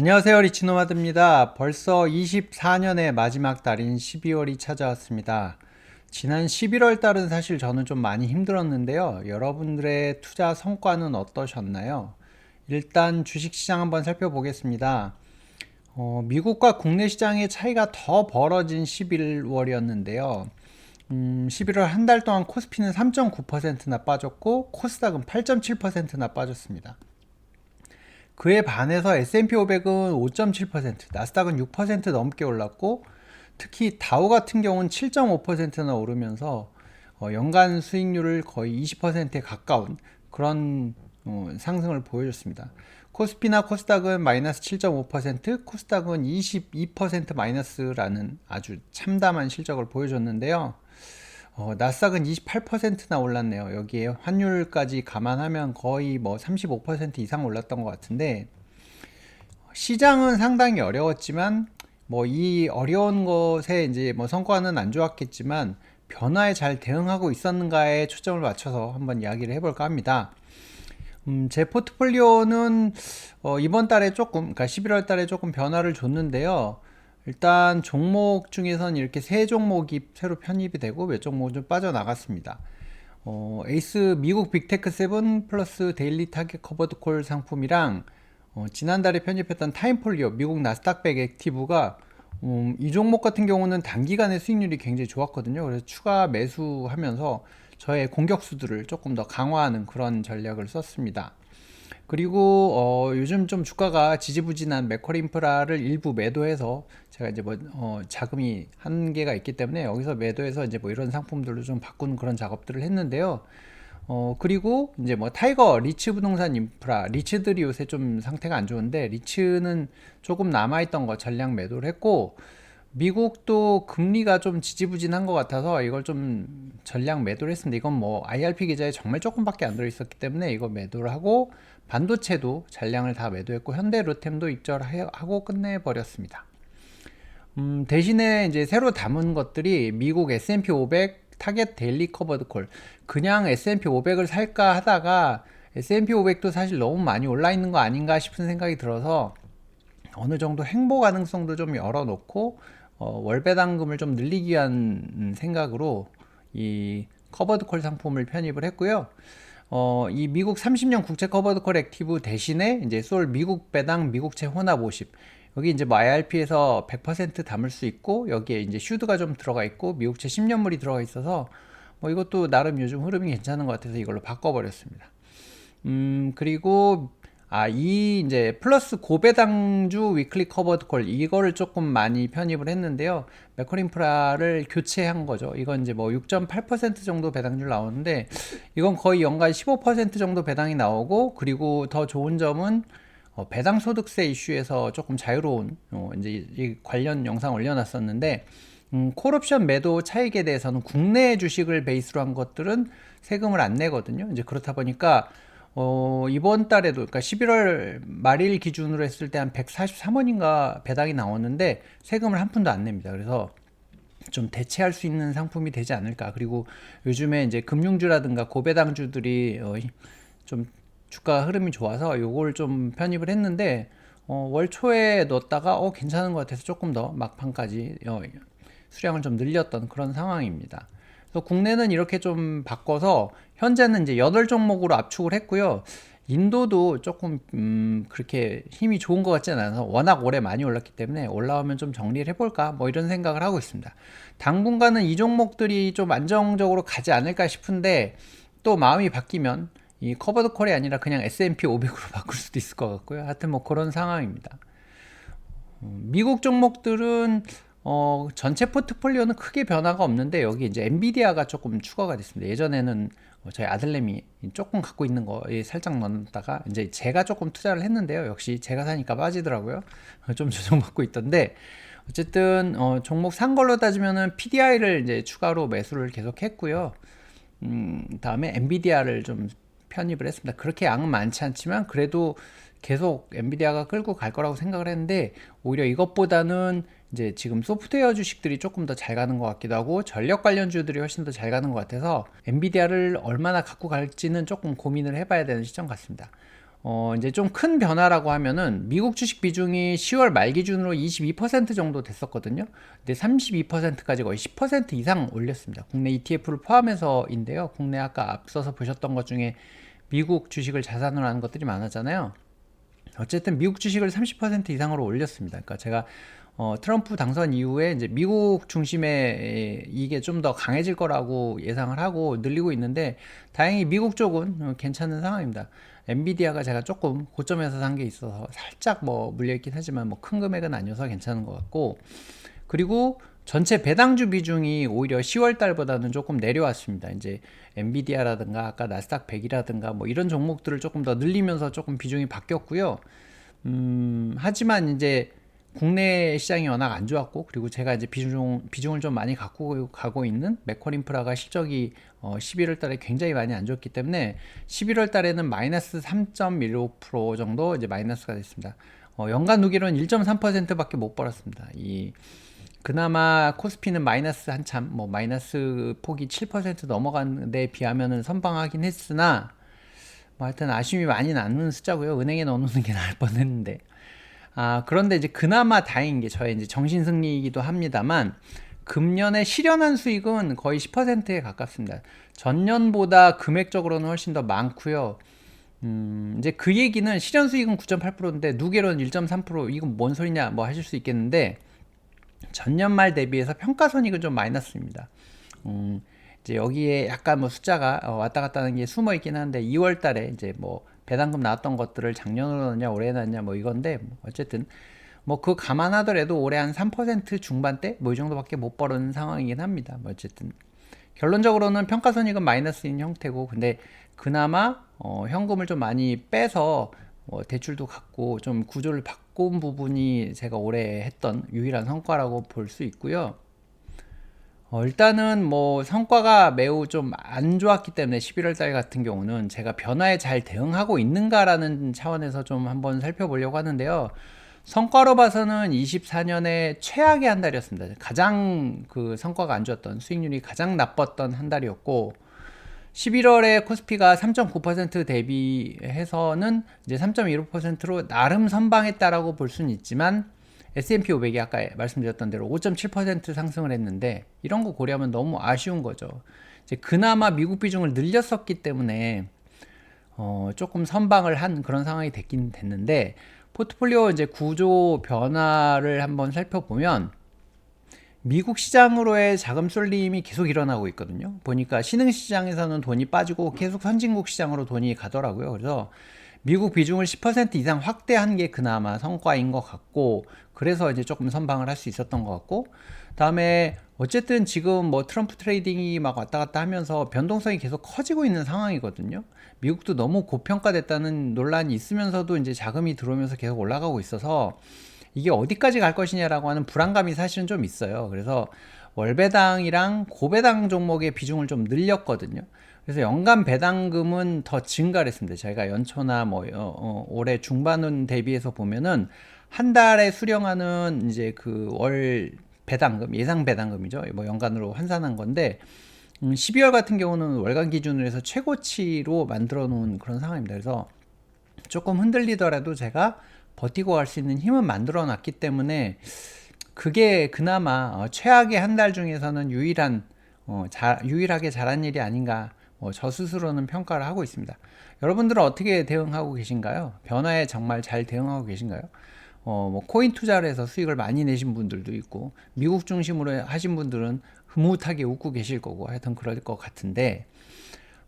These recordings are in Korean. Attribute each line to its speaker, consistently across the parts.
Speaker 1: 안녕하세요, 리치노마드입니다. 벌써 24년의 마지막 달인 12월이 찾아왔습니다. 지난 11월 달은 사실 저는 좀 많이 힘들었는데요. 여러분들의 투자 성과는 어떠셨나요? 일단 주식시장 한번 살펴보겠습니다. 미국과 국내 시장의 차이가 더 벌어진 11월이었는데요. 11월 한 달 동안 코스피는 3.9%나 빠졌고 코스닥은 8.7%나 빠졌습니다. 그에 반해서 S&P 500은 5.7%, 나스닥은 6% 넘게 올랐고 특히 다우 같은 경우는 7.5%나 오르면서 연간 수익률을 거의 20%에 가까운 그런 상승을 보여줬습니다. 코스피나 코스닥은 마이너스 7.5%, 코스닥은 22% 마이너스라는 아주 참담한 실적을 보여줬는데요. 나스닥은 28%나 올랐네요. 여기에 환율까지 감안하면 거의 뭐 35% 이상 올랐던 것 같은데, 시장은 상당히 어려웠지만, 뭐 이 어려운 것에 이제 뭐 성과는 안 좋았겠지만, 변화에 잘 대응하고 있었는가에 초점을 맞춰서 한번 이야기를 해볼까 합니다. 제 포트폴리오는 이번 달에 조금, 그러니까 11월 달에 조금 변화를 줬는데요. 일단 종목 중에선 이렇게 세 종목이 새로 편입이 되고 몇 종목은 좀 빠져나갔습니다. 에이스 미국 빅테크 7 플러스 데일리 타겟 커버드 콜 상품이랑 지난달에 편입했던 타임폴리오 미국 나스닥 백 액티브가 이 종목 같은 경우는 단기간에 수익률이 굉장히 좋았거든요. 그래서 추가 매수하면서 저의 공격수들을 조금 더 강화하는 그런 전략을 썼습니다. 그리고 요즘 좀 주가가 지지부진한 맥쿼리 인프라를 일부 매도해서 제가 이제 뭐 자금이 한계가 있기 때문에 여기서 매도해서 이제 뭐 이런 상품들로 좀 바꾸는 그런 작업들을 했는데요. 그리고 이제 뭐 타이거 리츠 부동산 인프라 리츠들이 요새 좀 상태가 안 좋은데 리츠는 조금 남아있던 거 전량 매도를 했고 미국도 금리가 좀 지지부진한 것 같아서 이걸 좀 전량 매도를 했습니다. 이건 뭐 IRP 계좌에 정말 조금밖에 안 들어있었기 때문에 이거 매도를 하고 반도체도 전량을 다 매도했고 현대 로템도 입절하고 끝내버렸습니다. 대신에 이제 새로 담은 것들이 미국 S&P 500 타겟 데일리 커버드 콜. 그냥 S&P 500을 살까 하다가 S&P 500도 사실 너무 많이 올라 있는 거 아닌가 싶은 생각이 들어서 어느 정도 행보 가능성도 좀 열어놓고 월 배당금을 좀 늘리기 위한 생각으로 이 커버드 콜 상품을 편입을 했고요. 이 미국 30년 국채 커버드 콜 액티브 대신에 이제 솔 미국 배당 미국채 혼합 50. 여기 이제 뭐 IRP에서 100% 담을 수 있고 여기에 이제 슈드가 좀 들어가 있고 미국채 10년물이 들어가 있어서 뭐 이것도 나름 요즘 흐름이 괜찮은 것 같아서 이걸로 바꿔버렸습니다. 그리고 이 이제 플러스 고배당주 위클리 커버드 콜 이거를 조금 많이 편입을 했는데요. 맥쿼리 인프라를 교체한 거죠. 이건 이제 뭐 6.8% 정도 배당률 나오는데 이건 거의 연간 15% 정도 배당이 나오고 그리고 더 좋은 점은 배당 소득세 이슈에서 조금 자유로운 이제 이 관련 영상 올려놨었는데 콜옵션 매도 차익에 대해서는 국내 주식을 베이스로 한 것들은 세금을 안 내거든요. 이제 그렇다 보니까 이번 달에도, 그러니까 11월 말일 기준으로 했을 때 한 143원인가 배당이 나오는데 세금을 한 푼도 안 냅니다. 그래서 좀 대체할 수 있는 상품이 되지 않을까. 그리고 요즘에 이제 금융주라든가 고배당주들이 좀 주가 흐름이 좋아서 요걸 좀 편입을 했는데 월 초에 넣었다가 괜찮은 것 같아서 조금 더 막판까지 수량을 좀 늘렸던 그런 상황입니다. 그래서 국내는 이렇게 좀 바꿔서 현재는 이제 8종목으로 압축을 했고요. 인도도 조금 그렇게 힘이 좋은 것 같지는 않아서 워낙 올해 많이 올랐기 때문에 올라오면 좀 정리를 해볼까 뭐 이런 생각을 하고 있습니다. 당분간은 이 종목들이 좀 안정적으로 가지 않을까 싶은데 또 마음이 바뀌면 이 커버드 콜이 아니라 그냥 S&P 500으로 바꿀 수도 있을 것 같고요. 하여튼 뭐 그런 상황입니다. 미국 종목들은 전체 포트폴리오는 크게 변화가 없는데 여기 이제 엔비디아가 조금 추가가 됐습니다. 예전에는 저희 아들내미 조금 갖고 있는 거에 살짝 넣었다가 이제 제가 조금 투자를 했는데요. 역시 제가 사니까 빠지더라고요. 좀 조정받고 있던데 어쨌든 종목 산 걸로 따지면은 PDI를 이제 추가로 매수를 계속 했고요. 다음에 엔비디아를 좀 편입을 했습니다. 그렇게 양은 많지 않지만 그래도 계속 엔비디아가 끌고 갈 거라고 생각을 했는데 오히려 이것보다는 이제 지금 소프트웨어 주식들이 조금 더 잘 가는 것 같기도 하고 전력 관련주들이 훨씬 더 잘 가는 것 같아서 엔비디아를 얼마나 갖고 갈지는 조금 고민을 해봐야 되는 시점 같습니다. 이제 좀 큰 변화라고 하면은 미국 주식 비중이 10월 말 기준으로 22% 정도 됐었거든요. 근데 32%까지 거의 10% 이상 올렸습니다. 국내 ETF를 포함해서인데요. 국내 아까 앞서서 보셨던 것 중에 미국 주식을 자산으로 하는 것들이 많았잖아요. 어쨌든 미국 주식을 30% 이상으로 올렸습니다. 그러니까 제가 트럼프 당선 이후에 이제 미국 중심의 이게 좀 더 강해질 거라고 예상을 하고 늘리고 있는데 다행히 미국 쪽은 괜찮은 상황입니다. 엔비디아가 제가 조금 고점에서 산 게 있어서 살짝 뭐 물려있긴 하지만 뭐 큰 금액은 아니어서 괜찮은 것 같고, 그리고 전체 배당주 비중이 오히려 10월 달보다는 조금 내려왔습니다. 이제 엔비디아라든가 아까 나스닥 100이라든가 뭐 이런 종목들을 조금 더 늘리면서 조금 비중이 바뀌었고요. 하지만 이제 국내 시장이 워낙 안 좋았고, 그리고 제가 이제 비중을 좀 많이 갖고 가고 있는 메컬인프라가 실적이 11월 달에 굉장히 많이 안 좋았기 때문에 11월 달에는 마이너스 3.15% 정도 이제 마이너스가 됐습니다. 연간 누계로는 1.3%밖에 못 벌었습니다. 그나마 코스피는 마이너스 한참, 뭐 마이너스 폭이 7% 넘어간 데 비하면은 선방하긴 했으나, 뭐 하여튼 아쉬움이 많이 남는 숫자고요. 은행에 넣어놓는 게 나을 뻔했는데. 그런데 이제 그나마 다행인 게 저의 이제 정신승리이기도 합니다만, 금년에 실현한 수익은 거의 10%에 가깝습니다. 전년보다 금액적으로는 훨씬 더 많고요. 이제 그 얘기는 실현 수익은 9.8%인데 누계로는 1.3%, 이건 뭔 소리냐 뭐 하실 수 있겠는데, 전년 말 대비해서 평가손익은 좀 마이너스입니다. 이제 여기에 약간 뭐 숫자가 왔다 갔다 하는 게 숨어 있긴 한데 2월 달에 이제 뭐 배당금 나왔던 것들을 작년으로 넣냐 올해 넣냐 뭐 이건데, 뭐 어쨌든 뭐 그거 감안하더라도 올해 한 3% 중반대 뭐 이 정도밖에 못 벌은 상황이긴 합니다. 뭐 어쨌든 결론적으로는 평가손익은 마이너스인 형태고, 근데 그나마 현금을 좀 많이 빼서 대출도 갖고 좀 구조를 바꾼 부분이 제가 올해 했던 유일한 성과라고 볼 수 있고요. 일단은 뭐 성과가 매우 좀 안 좋았기 때문에 11월 달 같은 경우는 제가 변화에 잘 대응하고 있는가라는 차원에서 좀 한번 살펴보려고 하는데요. 성과로 봐서는 24년에 최악의 한 달이었습니다. 가장 그 성과가 안 좋았던, 수익률이 가장 나빴던 한 달이었고, 11월에 코스피가 3.9% 대비해서는 이제 3.15%로 나름 선방했다라고 볼 수는 있지만, S&P 500이 아까 말씀드렸던 대로 5.7% 상승을 했는데, 이런 거 고려하면 너무 아쉬운 거죠. 이제 그나마 미국 비중을 늘렸었기 때문에 조금 선방을 한 그런 상황이 됐긴 됐는데, 포트폴리오 이제 구조 변화를 한번 살펴보면 미국 시장으로의 자금 쏠림이 계속 일어나고 있거든요. 보니까 신흥시장에서는 돈이 빠지고 계속 선진국 시장으로 돈이 가더라고요. 그래서 미국 비중을 10% 이상 확대한 게 그나마 성과인 것 같고, 그래서 이제 조금 선방을 할 수 있었던 것 같고, 다음에 어쨌든 지금 뭐 트럼프 트레이딩이 막 왔다 갔다 하면서 변동성이 계속 커지고 있는 상황이거든요. 미국도 너무 고평가됐다는 논란이 있으면서도 이제 자금이 들어오면서 계속 올라가고 있어서 이게 어디까지 갈 것이냐라고 하는 불안감이 사실은 좀 있어요. 그래서 월배당이랑 고배당 종목의 비중을 좀 늘렸거든요. 그래서 연간 배당금은 더 증가를 했습니다. 저희가 연초나 뭐 올해 중반은 대비해서 보면은 한 달에 수령하는 이제 그 월 배당금, 예상 배당금이죠. 뭐 연간으로 환산한 건데 12월 같은 경우는 월간 기준으로 해서 최고치로 만들어 놓은 그런 상황입니다. 그래서 조금 흔들리더라도 제가 버티고 갈 수 있는 힘은 만들어 놨기 때문에 그게 그나마 최악의 한 달 중에서는 유일하게 잘한 일이 아닌가, 저 스스로는 평가를 하고 있습니다. 여러분들은 어떻게 대응하고 계신가요? 변화에 정말 잘 대응하고 계신가요? 뭐 코인 투자를 해서 수익을 많이 내신 분들도 있고, 미국 중심으로 하신 분들은 흐뭇하게 웃고 계실 거고, 하여튼 그럴 것 같은데,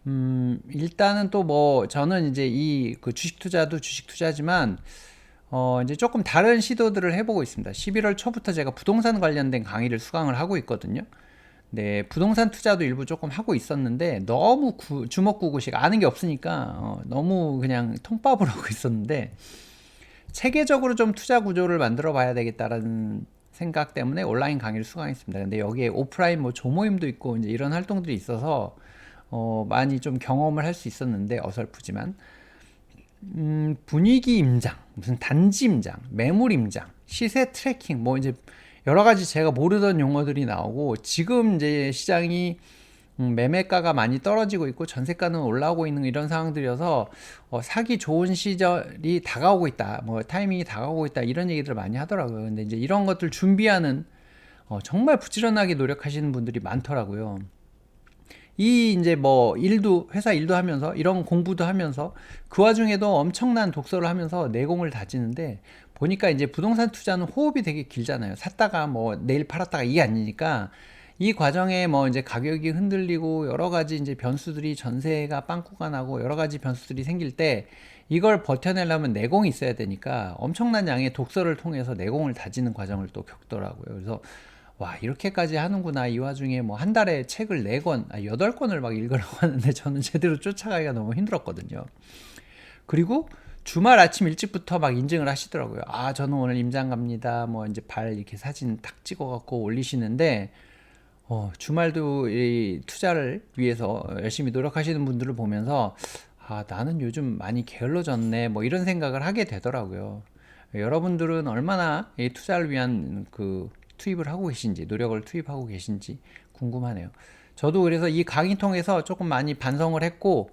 Speaker 1: 일단은 또 뭐 저는 이제 그 주식 투자도 주식 투자지만 이제 조금 다른 시도들을 해보고 있습니다. 11월 초부터 제가 부동산 관련된 강의를 수강을 하고 있거든요. 네, 부동산 투자도 일부 조금 하고 있었는데 너무 주먹구구식 아는 게 없으니까 너무 그냥 통밥으로 하고 있었는데, 체계적으로 좀 투자 구조를 만들어 봐야 되겠다라는 생각 때문에 온라인 강의를 수강했습니다. 근데 여기에 오프라인 뭐 조모임도 있고 이제 이런 활동들이 있어서 많이 좀 경험을 할 수 있었는데, 어설프지만 분위기 임장, 무슨 단지 임장, 매물 임장, 시세 트래킹, 뭐 이제 여러 가지 제가 모르던 용어들이 나오고, 지금 이제 시장이 매매가가 많이 떨어지고 있고 전세가는 올라오고 있는 이런 상황들이어서 사기 좋은 시절이 다가오고 있다. 뭐 타이밍이 다가오고 있다. 이런 얘기들을 많이 하더라고요. 근데 이제 이런 것들 준비하는 정말 부지런하게 노력하시는 분들이 많더라고요. 이 이제 뭐 일도 회사 일도 하면서 이런 공부도 하면서 그 와중에도 엄청난 독서를 하면서 내공을 다지는데 보니까 이제 부동산 투자는 호흡이 되게 길잖아요. 샀다가 뭐 내일 팔았다가 이게 아니니까 이 과정에 뭐 이제 가격이 흔들리고 여러 가지 이제 변수들이 전세가 빵꾸가 나고 여러 가지 변수들이 생길 때 이걸 버텨내려면 내공이 있어야 되니까 엄청난 양의 독서를 통해서 내공을 다지는 과정을 또 겪더라고요. 그래서 와, 이렇게까지 하는구나. 이 와중에 뭐 한 달에 책을 4권, 8권을 막 읽으라고 하는데 저는 제대로 쫓아가기가 너무 힘들었거든요. 그리고 주말 아침 일찍부터 막 인증을 하시더라고요. 아, 저는 오늘 임장 갑니다. 뭐 이제 발 이렇게 사진 탁 찍어갖고 올리시는데, 주말도 이 투자를 위해서 열심히 노력하시는 분들을 보면서, 아, 나는 요즘 많이 게을러졌네. 뭐 이런 생각을 하게 되더라고요. 여러분들은 얼마나 이 투자를 위한 그 투입을 하고 계신지, 노력을 투입하고 계신지 궁금하네요. 저도 그래서 이 강의 통해서 조금 많이 반성을 했고,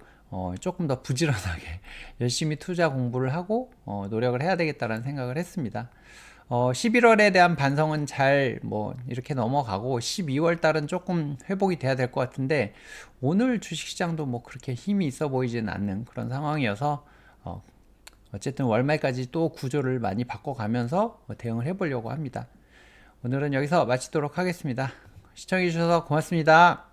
Speaker 1: 조금 더 부지런하게 열심히 투자 공부를 하고, 노력을 해야 되겠다라는 생각을 했습니다. 11월에 대한 반성은 잘 뭐 이렇게 넘어가고 12월 달은 조금 회복이 돼야 될 것 같은데 오늘 주식시장도 뭐 그렇게 힘이 있어 보이지는 않는 그런 상황이어서 어쨌든 월말까지 또 구조를 많이 바꿔가면서 대응을 해보려고 합니다. 오늘은 여기서 마치도록 하겠습니다. 시청해주셔서 고맙습니다.